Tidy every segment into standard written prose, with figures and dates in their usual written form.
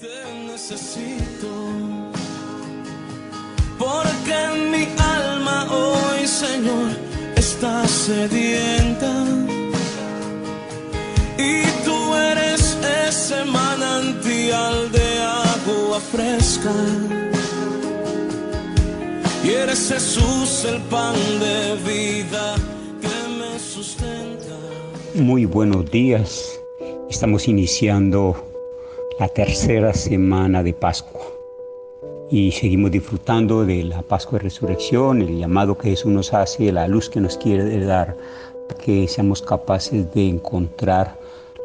Te necesito, porque mi alma hoy, Señor, está sedienta, y tú eres ese manantial de agua fresca, y eres Jesús el pan de vida que me sustenta. Muy buenos días, estamos iniciando la tercera semana de Pascua y seguimos disfrutando de la Pascua de Resurrección, el llamado que Jesús nos hace, la luz que nos quiere dar, que seamos capaces de encontrar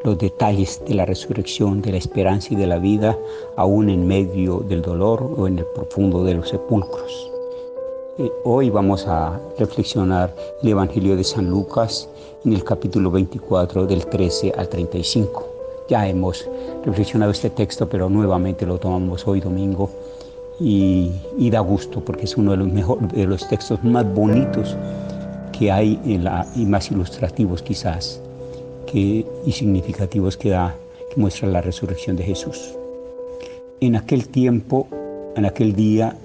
los detalles de la resurrección, de la esperanza y de la vida, aún en medio del dolor o en el profundo de los sepulcros. Hoy vamos a reflexionar el Evangelio de San Lucas en el capítulo 24 del 13 al 35. Ya hemos reflexionado este texto, pero nuevamente lo tomamos hoy domingo y da gusto porque es uno de los textos más bonitos que hay y más ilustrativos quizás y significativos que muestra la resurrección de Jesús. En aquel tiempo, en aquel día,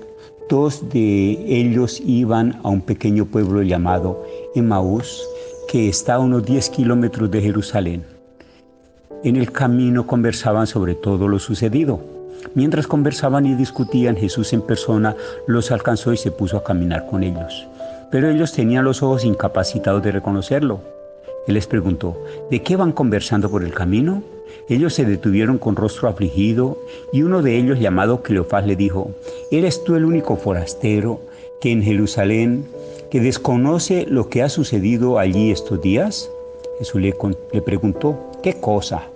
dos de ellos iban a un pequeño pueblo llamado Emaús, que está a unos 10 kilómetros de Jerusalén. En el camino conversaban sobre todo lo sucedido. Mientras conversaban y discutían, Jesús en persona los alcanzó y se puso a caminar con ellos. Pero ellos tenían los ojos incapacitados de reconocerlo. Él les preguntó, ¿de qué van conversando por el camino? Ellos se detuvieron con rostro afligido y uno de ellos, llamado Cleofás, le dijo, ¿eres tú el único forastero que en Jerusalén que desconoce lo que ha sucedido allí estos días? Jesús le preguntó, ¿qué cosa?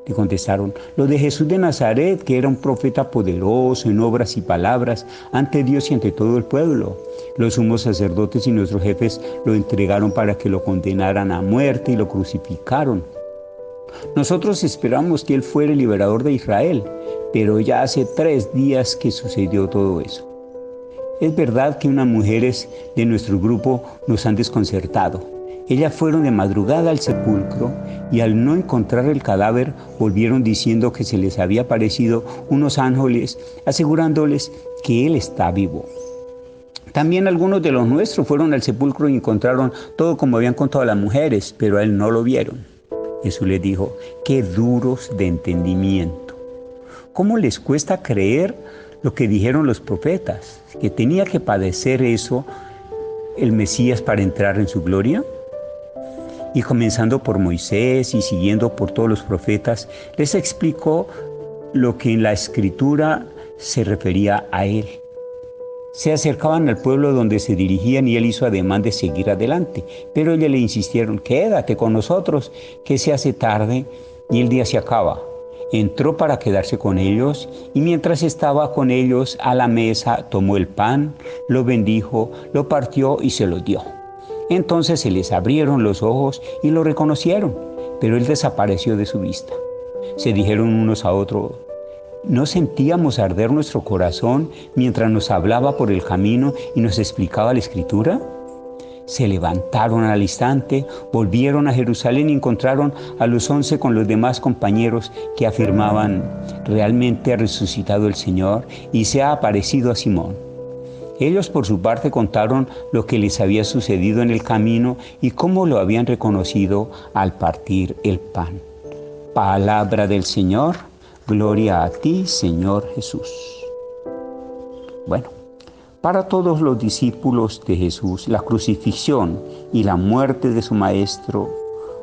Le contestaron, lo de Jesús de Nazaret, que era un profeta poderoso en obras y palabras ante Dios y ante todo el pueblo. Los sumos sacerdotes y nuestros jefes lo entregaron para que lo condenaran a muerte y lo crucificaron. Nosotros esperamos que Él fuera el liberador de Israel, pero ya hace 3 días que sucedió todo eso. Es verdad que unas mujeres de nuestro grupo nos han desconcertado. Ellas fueron de madrugada al sepulcro y al no encontrar el cadáver volvieron diciendo que se les había aparecido unos ángeles asegurándoles que Él está vivo. También algunos de los nuestros fueron al sepulcro y encontraron todo como habían contado las mujeres, pero a Él no lo vieron. Jesús les dijo, qué duros de entendimiento. ¿Cómo les cuesta creer lo que dijeron los profetas? ¿Que tenía que padecer eso el Mesías para entrar en su gloria? Y comenzando por Moisés y siguiendo por todos los profetas, les explicó lo que en la Escritura se refería a Él. Se acercaban al pueblo donde se dirigían y Él hizo ademán de seguir adelante. Pero ellos le insistieron, quédate con nosotros, que se hace tarde y el día se acaba. Entró para quedarse con ellos y mientras estaba con ellos a la mesa, tomó el pan, lo bendijo, lo partió y se lo dio. Entonces se les abrieron los ojos y lo reconocieron, pero Él desapareció de su vista. Se dijeron unos a otros, ¿no sentíamos arder nuestro corazón mientras nos hablaba por el camino y nos explicaba la Escritura? Se levantaron al instante, volvieron a Jerusalén y encontraron a los 11 con los demás compañeros que afirmaban, realmente ha resucitado el Señor y se ha aparecido a Simón. Ellos por su parte contaron lo que les había sucedido en el camino y cómo lo habían reconocido al partir el pan. Palabra del Señor, gloria a ti, Señor Jesús. Bueno, para todos los discípulos de Jesús, la crucifixión y la muerte de su Maestro,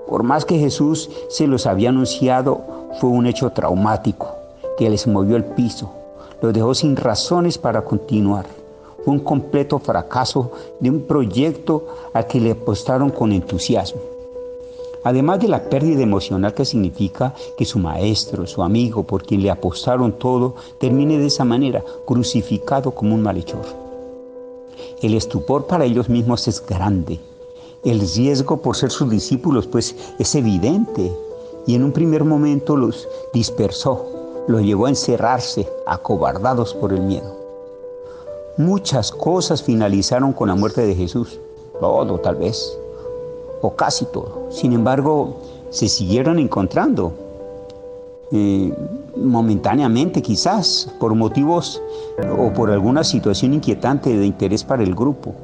por más que Jesús se los había anunciado, fue un hecho traumático que les movió el piso, los dejó sin razones para continuar. Fue un completo fracaso de un proyecto al que le apostaron con entusiasmo. Además de la pérdida emocional que significa que su maestro, su amigo, por quien le apostaron todo, termine de esa manera, crucificado como un malhechor. El estupor para ellos mismos es grande. El riesgo por ser sus discípulos, pues, es evidente. Y en un primer momento los dispersó, los llevó a encerrarse, acobardados por el miedo. Muchas cosas finalizaron con la muerte de Jesús, todo tal vez, o casi todo. Sin embargo, se siguieron encontrando. momentáneamente quizás, por motivos o por alguna situación inquietante de interés para el grupo.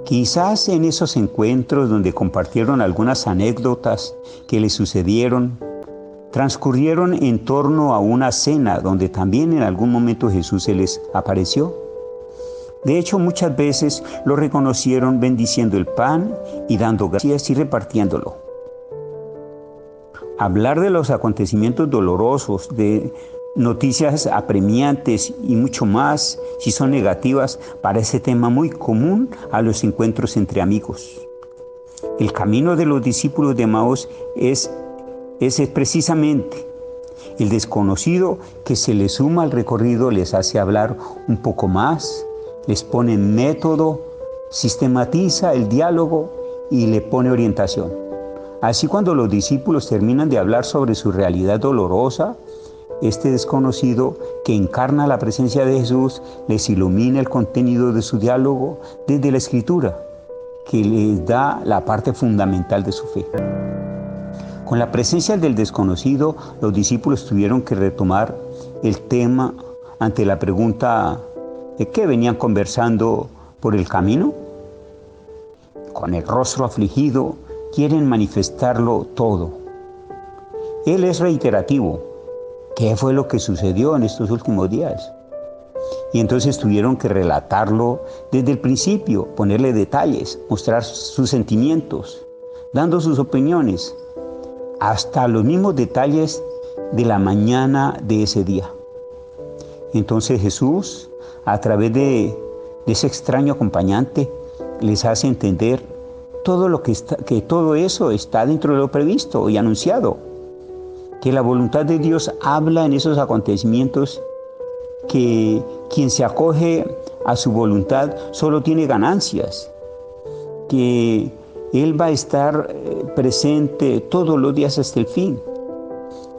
Quizás en esos encuentros donde compartieron algunas anécdotas que les sucedieron, transcurrieron en torno a una cena donde también en algún momento Jesús se les apareció. De hecho, muchas veces lo reconocieron bendiciendo el pan y dando gracias y repartiéndolo. Hablar de los acontecimientos dolorosos, de noticias apremiantes y mucho más, si son negativas, parece tema muy común a los encuentros entre amigos. El camino de los discípulos de Emaús es precisamente el desconocido que se les suma al recorrido, les hace hablar un poco más, les pone método, sistematiza el diálogo y le pone orientación. Así, cuando los discípulos terminan de hablar sobre su realidad dolorosa, este desconocido que encarna la presencia de Jesús les ilumina el contenido de su diálogo desde la Escritura, que les da la parte fundamental de su fe. Con la presencia del desconocido, los discípulos tuvieron que retomar el tema ante la pregunta de qué venían conversando por el camino. Con el rostro afligido, quieren manifestarlo todo. Él es reiterativo. ¿Qué fue lo que sucedió en estos últimos días? Y entonces tuvieron que relatarlo desde el principio, ponerle detalles, mostrar sus sentimientos, dando sus opiniones, hasta los mismos detalles de la mañana de ese día. Entonces Jesús, a través de ese extraño acompañante, les hace entender que todo eso está dentro de lo previsto y anunciado, que la voluntad de Dios habla en esos acontecimientos, que quien se acoge a su voluntad solo tiene ganancias, que Él va a estar presente todos los días hasta el fin.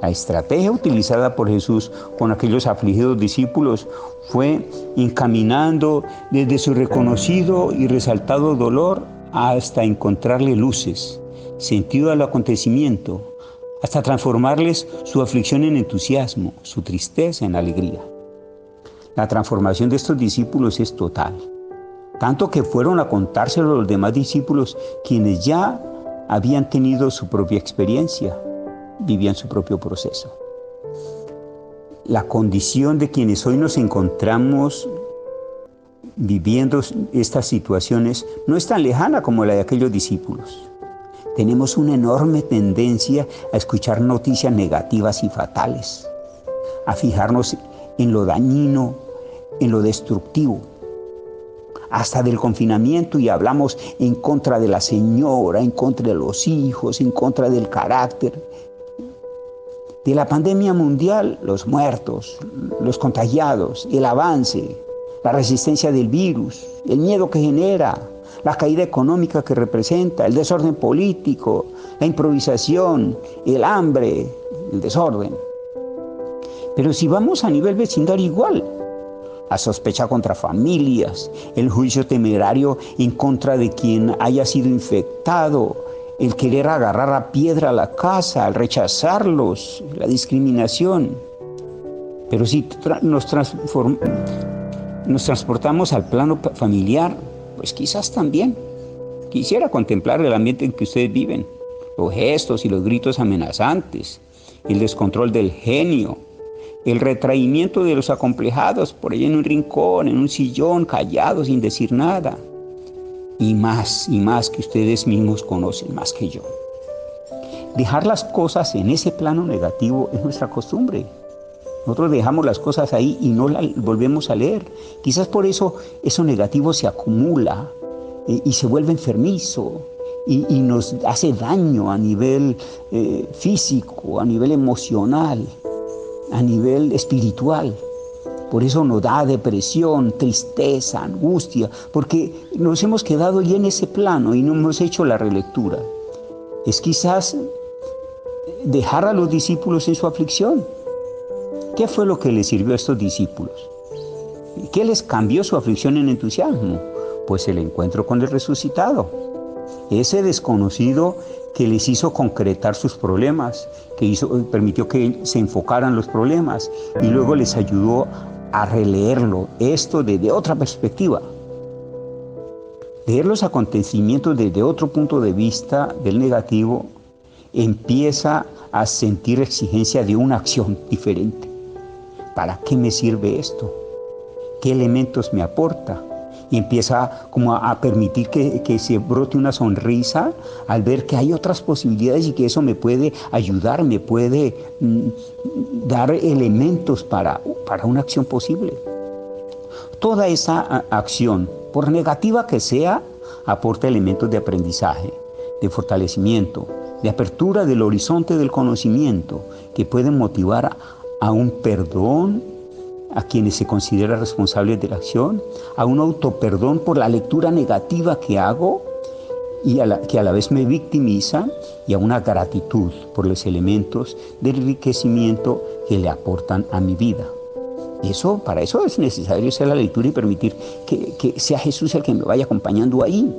La estrategia utilizada por Jesús con aquellos afligidos discípulos fue encaminando desde su reconocido y resaltado dolor hasta encontrarle luces, sentido al acontecimiento, hasta transformarles su aflicción en entusiasmo, su tristeza en alegría. La transformación de estos discípulos es total, tanto que fueron a contárselo a los demás discípulos, quienes ya habían tenido su propia experiencia, vivían su propio proceso. La condición de quienes hoy nos encontramos viviendo estas situaciones no es tan lejana como la de aquellos discípulos. Tenemos una enorme tendencia a escuchar noticias negativas y fatales, a fijarnos en lo dañino, en lo destructivo, hasta del confinamiento, y hablamos en contra de la señora, en contra de los hijos, en contra del carácter. De la pandemia mundial, los muertos, los contagiados, el avance, la resistencia del virus, el miedo que genera, la caída económica que representa, el desorden político, la improvisación, el hambre, el desorden. Pero si vamos a nivel vecindario, igual, la sospecha contra familias, el juicio temerario en contra de quien haya sido infectado, el querer agarrar a piedra a la casa, el rechazarlos, la discriminación. Pero si nos transportamos al plano familiar, pues quizás también quisiera contemplar el ambiente en que ustedes viven, los gestos y los gritos amenazantes, el descontrol del genio, el retraimiento de los acomplejados por ahí en un rincón, en un sillón, callados, sin decir nada. Y más que ustedes mismos conocen más que yo. Dejar las cosas en ese plano negativo es nuestra costumbre. Nosotros dejamos las cosas ahí y no las volvemos a leer. Quizás por eso negativo se acumula y se vuelve enfermizo y nos hace daño a nivel físico, a nivel emocional, a nivel espiritual. Por eso nos da depresión, tristeza, angustia, porque nos hemos quedado ya en ese plano y no hemos hecho la relectura. Es quizás dejar a los discípulos en su aflicción. ¿Qué fue lo que les sirvió a estos discípulos? ¿Qué les cambió su aflicción en entusiasmo? Pues el encuentro con el resucitado. Ese desconocido que les hizo concretar sus problemas, permitió que se enfocaran los problemas y luego les ayudó a releerlo, esto desde otra perspectiva. Leer los acontecimientos desde otro punto de vista del negativo empieza a sentir exigencia de una acción diferente. ¿Para qué me sirve esto? ¿Qué elementos me aporta? Y empieza como a permitir que se brote una sonrisa al ver que hay otras posibilidades y que eso me puede ayudar, me puede dar elementos para una acción posible. Toda esa acción, por negativa que sea, aporta elementos de aprendizaje, de fortalecimiento, de apertura del horizonte del conocimiento, que pueden motivar a un perdón a quienes se consideran responsables de la acción, a un autoperdón por la lectura negativa que hago y que a la vez me victimiza, y a una gratitud por los elementos de enriquecimiento que le aportan a mi vida. Para eso es necesario hacer la lectura y permitir que sea Jesús el que me vaya acompañando ahí.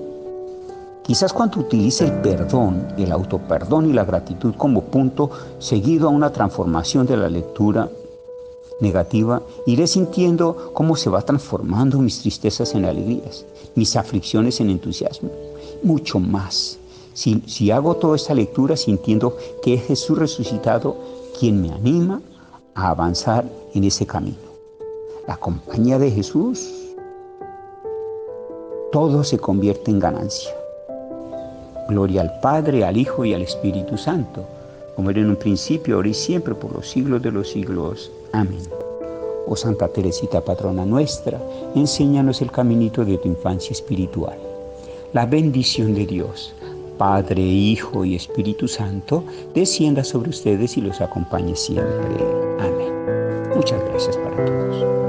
Quizás cuando utilice el perdón, el autoperdón y la gratitud como punto seguido a una transformación de la lectura negativa, iré sintiendo cómo se va transformando mis tristezas en alegrías, mis aflicciones en entusiasmo, mucho más. Si hago toda esta lectura sintiendo que es Jesús resucitado quien me anima a avanzar en ese camino. La compañía de Jesús, todo se convierte en ganancia. Gloria al Padre, al Hijo y al Espíritu Santo, como era en un principio, ahora y siempre, por los siglos de los siglos. Amén. Oh Santa Teresita, patrona nuestra, enséñanos el caminito de tu infancia espiritual. La bendición de Dios, Padre, Hijo y Espíritu Santo, descienda sobre ustedes y los acompañe siempre. Amén. Muchas gracias para todos.